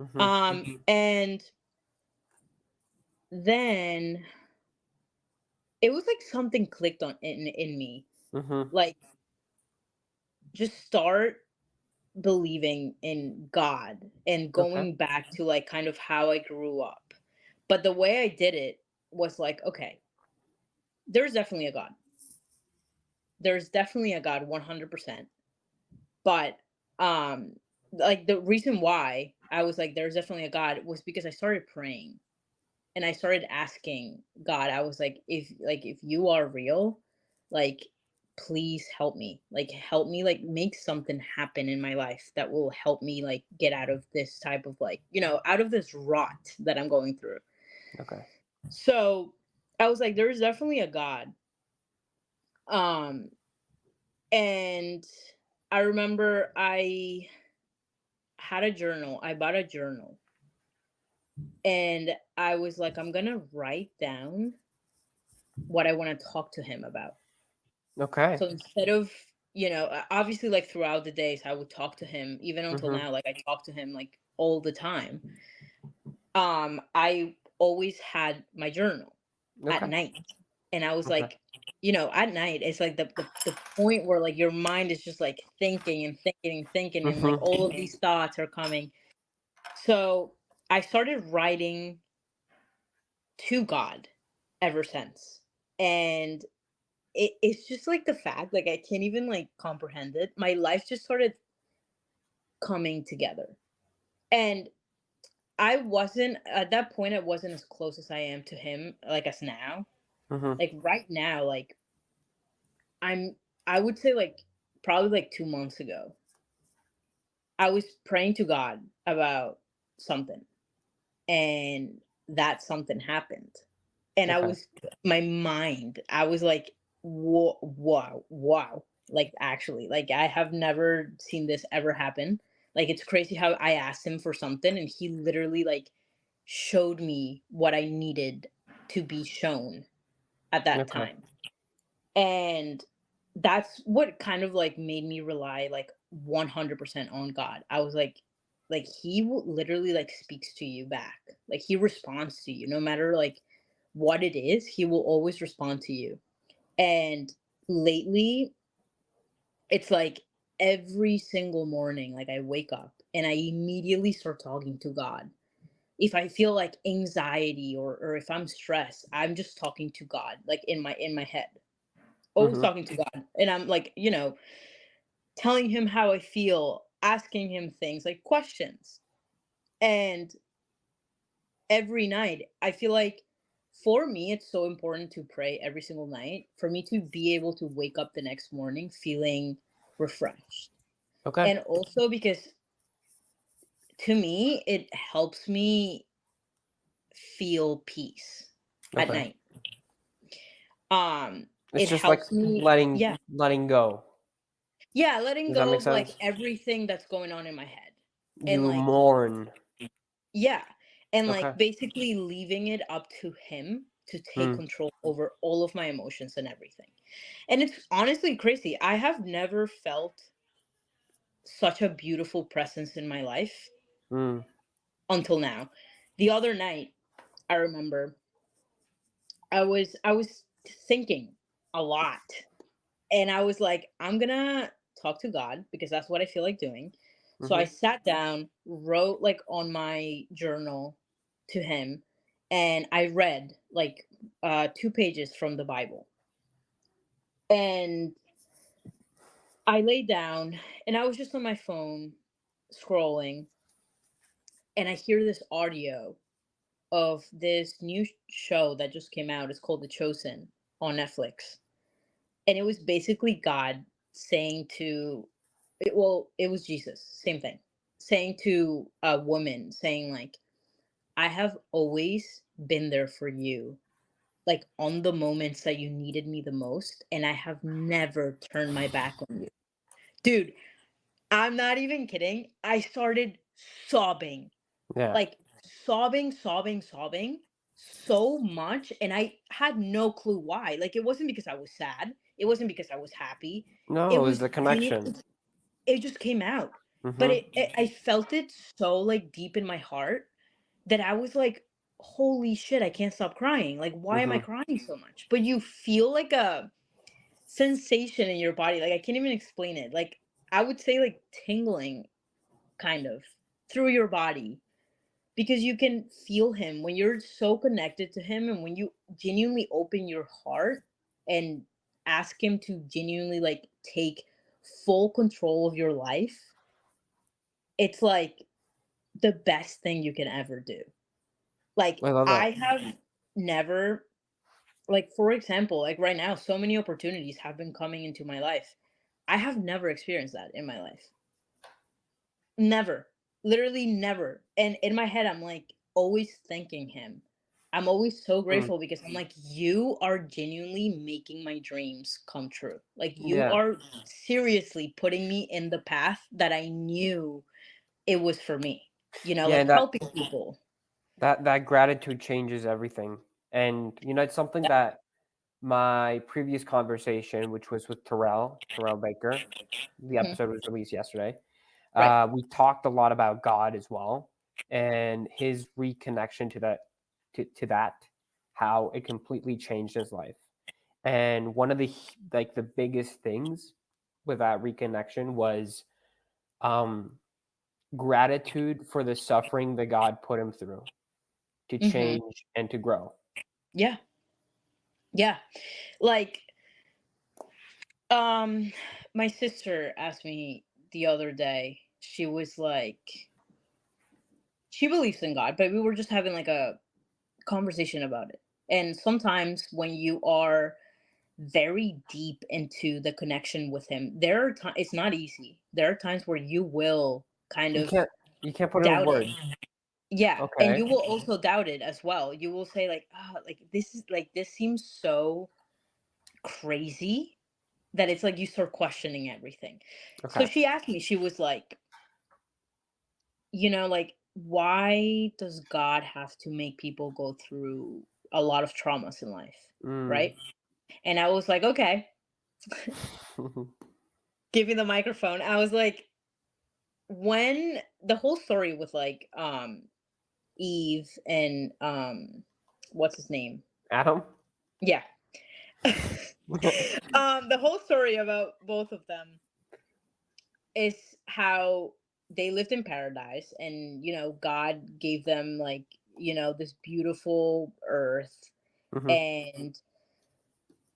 Mhm. And then it was like something clicked on in me. Mhm. Like, just start believing in God and Okay. going back to like kind of how I grew up. But the way I did it was like, okay, there's definitely a God. There's definitely a God 100%. But um like the reason why I was like there's definitely a God was because I started praying and I started asking God. I was like if you are real, like please help me. Like help me like make something happen in my life that will help me like get out of this type of like, out of this rot that I'm going through. Okay. So I was like there's definitely a God. Um and I remember I had a journal. I bought a journal and I was like I'm going to write down what I want to talk to him about. Okay. So instead of, obviously, like throughout the days, I would talk to him, even until Mhm. now, like I talk to him like all the time. I always had my journal at Okay. night. And I was Okay. like, at night, it's like the point where like your mind is just like thinking and thinking and thinking, and like Mhm. all of these thoughts are coming. So I started writing to God ever since. And it's just like the fact, like I can't even like comprehend it. My life just started coming together. And I wasn't at that point, I wasn't as close as I am to him like as now. Mhm. Like right now, like I'm I would say like probably like 2 months ago, I was praying to God about something and that something happened. And I Okay. was my mind, I was like, wow, wow. Like actually, like I have never seen this ever happen. Like it's crazy how I asked him for something and he literally like showed me what I needed to be shown at that Okay. time. And that's what kind of like made me rely like 100% on God. I was like he will literally like speaks to you back. Like he responds to you no matter like what it is, he will always respond to you. And lately, it's like every single morning like I wake up and I immediately start talking to God. If I feel like anxiety or if I'm stressed, I'm just talking to God like in my head. Always Mhm. talking to God. And I'm like, telling him how I feel, asking him things like questions. And every night, I feel like for me, it's so important to pray every single night for me to be able to wake up the next morning feeling refreshed. Okay. And also because to me, it helps me feel peace at Okay. night. It's It just like helps me, letting yeah. letting go. Yeah, letting Does that go make of like sense? everything that's going on in my head. And You like, mourn. yeah. And Okay. like basically leaving it up to him to take Mm. control over all of my emotions and everything. And it's honestly crazy. I have never felt such a beautiful presence in my life Mm. until now. The other night, I remember I was thinking a lot. And I was like, I'm gonna talk to God because that's what I feel like doing. So I Mhm. sat down, wrote like on my journal to him, and I read like 2 pages from the Bible. And I lay down and I was just on my phone scrolling, and I hear this audio of this new show that just came out. It's called The Chosen on Netflix. And it was basically God saying to it was Jesus, same thing, saying to a woman, saying like, I have always been there for you, like on the moments that you needed me the most, and I have never turned my back on you. Dude, I'm not even kidding. I started sobbing, Yeah. like sobbing, sobbing, sobbing so much, and I had no clue why. Like it wasn't because I was sad, it wasn't because I was happy. No, It it was was the connection. it just came out. But Mhm. I felt it so like deep in my heart that I was like, holy shit, I can't stop crying. Like, why am I Mhm. crying so much? But you feel like a sensation in your body. Like, I can't even explain it. Like, I would say like tingling kind of through your body because you can feel him when you're so connected to him, and when you genuinely open your heart and ask him to genuinely like take full control of your life. It's like the best thing you can ever do. Like, I love that. I have never, like, for example, like right now, so many opportunities have been coming into my life. I have never experienced that in my life. Never. Literally never. And in my head, I'm like always thanking him. I'm always so Mm. grateful because I'm like, you are genuinely making my dreams come true. Like, you Yeah. are seriously putting me in the path that I knew it was for me, Yeah, like and that helping people. that gratitude changes everything. And, it's something that my previous conversation, which was with Terrell Baker, the Mhm. episode was released yesterday. Right. We talked a lot about God as well and his reconnection to that, how it completely changed his life. And one of the biggest things with that reconnection was um, gratitude for the suffering that God put him through to Mhm. change and to grow. Yeah. Yeah. Like, um, my sister asked me the other day. She was like, she believes in God, but we were just having like a conversation about it. And sometimes when you are very deep into the connection with him, there are times it's not easy. There are times where you will kind You of can't you can't put it in doubt it. words. Yeah, and Okay. you will also doubt it as well. You will say like, "Ah, like this is like this seems so crazy that it's like you start questioning everything." So Okay. she asked me, she was like, like, why does God have to make people go through a lot of traumas in life? Mm. Right. And I was like, okay, give me the microphone. I was like, when the whole story with like Eve and what's his name? Adam? Yeah. The whole story about both of them is how they lived in paradise, and God gave them like this beautiful earth. Mhm. And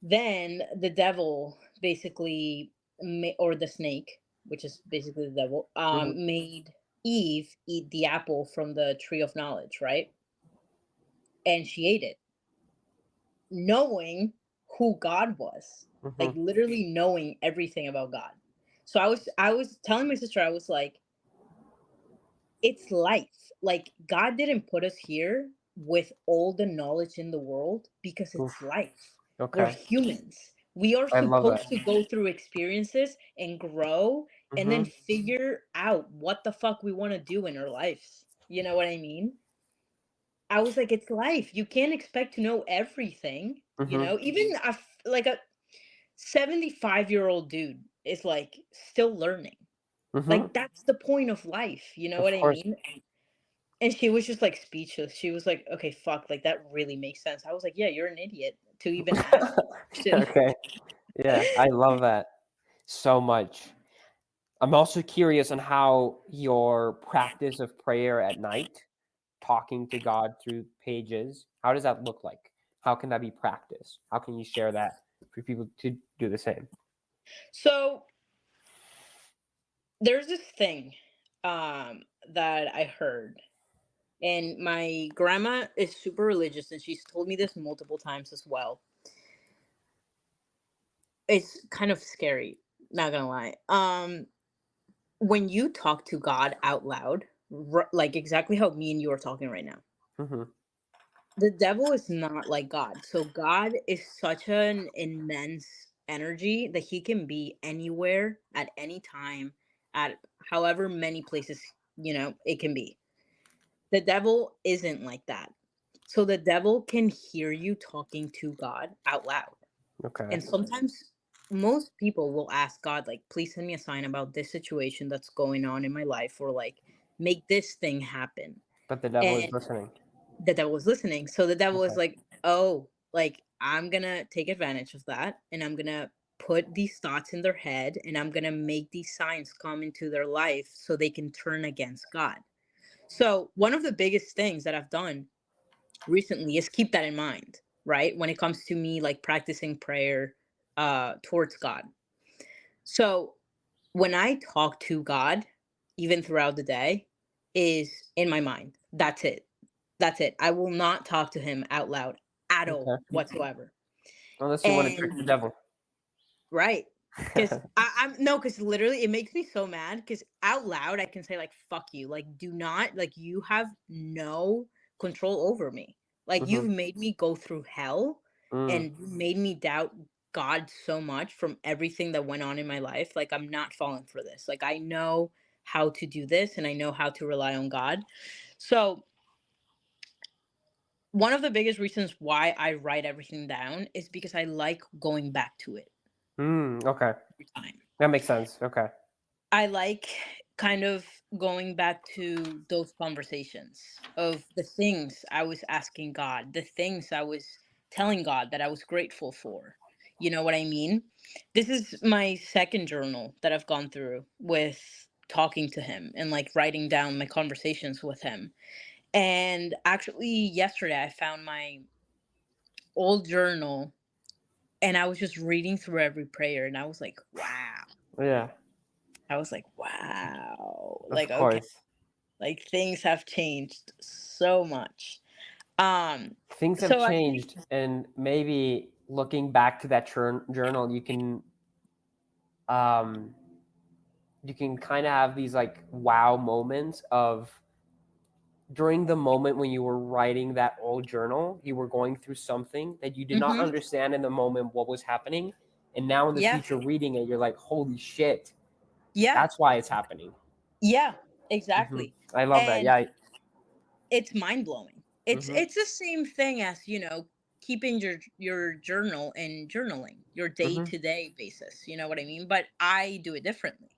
then the devil basically or the snake, which is basically the devil, Mhm. made Eve eat the apple from the tree of knowledge, right? And she ate it knowing who God was, like Mhm. literally knowing everything about God. So I was telling my sister, I was like, it's life. Like, God didn't put us here with all the knowledge in the world because it's Oof. life. We're Okay. humans. We are I love that. supposed to go through experiences and grow and then Mhm. figure out what the fuck we want to do in our lives. You know what I mean? I was like, it's life. You can't expect to know everything, Mhm. Even like a 75-year-old dude is like still learning. Mhm. Like, that's the point of life. You know Of what I course. mean? And she was just like speechless. She was like, okay, fuck, like that really makes sense. I was like, yeah, you're an idiot to even ask the question. Okay. Yeah, I love that so much. I'm also curious on how your practice of prayer at night, talking to God through pages, how does that look like? How can that be practiced? How can you share that for people to do the same? So there's this thing that I heard. And my grandma is super religious, and she's told me this multiple times as well. It's kind of scary, not gonna lie. When you talk to God out loud, like exactly how me and you are talking right now, Mhm. the devil is not like God. So God is such an immense energy that he can be anywhere at any time, at however many places it can be. The devil isn't like that. So the devil can hear you talking to God out loud. Okay. And sometimes most people will ask God, like, please send me a sign about this situation that's going on in my life, or like make this thing happen. But the devil is And listening. the devil was listening. So the devil was Okay. like, oh, like I'm gonna take advantage of that, and I'm gonna put these thoughts in their head, and I'm gonna make these signs come into their life so they can turn against God. So one of the biggest things that I've done recently is keep that in mind, right? When it comes to me like practicing prayer towards God. So when I talk to God, even throughout the day, is in my mind. That's it. That's it. I will not talk to him out loud at all Okay. whatsoever. Unless you want to trick And the devil. right. Because I'm no, because literally it makes me so mad because out loud I can say like fuck you. Like do not like you have no control over me. Like Hmm. you've made me go through hell Mm. and you made me doubt God so much from everything that went on in my life. Like I'm not falling for this. Like I know how to do this and I know how to rely on God. So one of the biggest reasons why I write everything down is because I like going back to it Mm. Okay. every time. That makes sense. Okay. I like kind of going back to those conversations of the things I was asking God, the things I was telling God that I was grateful for. You know what I mean? This is my second journal that I've gone through with talking to him and like writing down my conversations with him. And actually, yesterday I found my old journal and I was just reading through every prayer and I was like, wow. Yeah. I was like, wow. Of Like, okay. course. Like things have changed so much. Um, Things have so I think changed, and maybe looking back to that journal, um, you can kind of have these like wow moments of during the moment when you were writing that old journal, you were going through something that you did not mhm. understand in the moment what was happening. And now in the Yeah. future, reading it, you're like, holy shit, Yeah. that's why it's happening. Yeah. Hmm. Exactly. I love that. And Yeah. it's mind-blowing. It's Hmm. it's the same thing as, keeping your journal and journaling, your Hmm. day-to-day basis, you know what I mean? But I do it differently.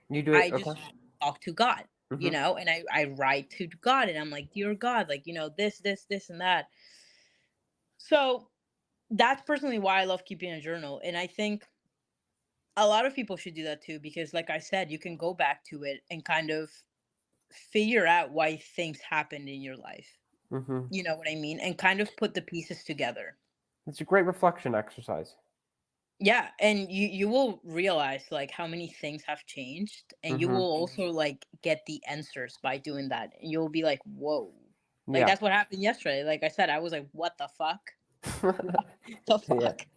You do it. I Okay. just talk to God, Hmm. and I write to God and I'm like, "Dear God, like, this and that." So, that's personally why I love keeping a journal, and I think a lot of people should do that too because like I said, you can go back to it and kind of figure out why things happened in your life. Hmm. You know what I mean? And kind of put the pieces together. It's a great reflection exercise. Yeah, and you will realize like how many things have changed and you Hmm. will also like get the answers by doing that. And you'll be like, "Whoa." Like Yeah. that's what happened yesterday. Like I said, I was like, "What the fuck? What the Yeah. fuck?"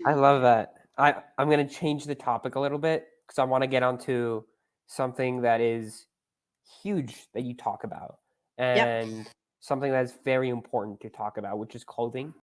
I love that. I'm gonna change the topic a little bit because I want to get onto something that is huge that you talk about Yep. and something that's very important to talk about, which is clothing.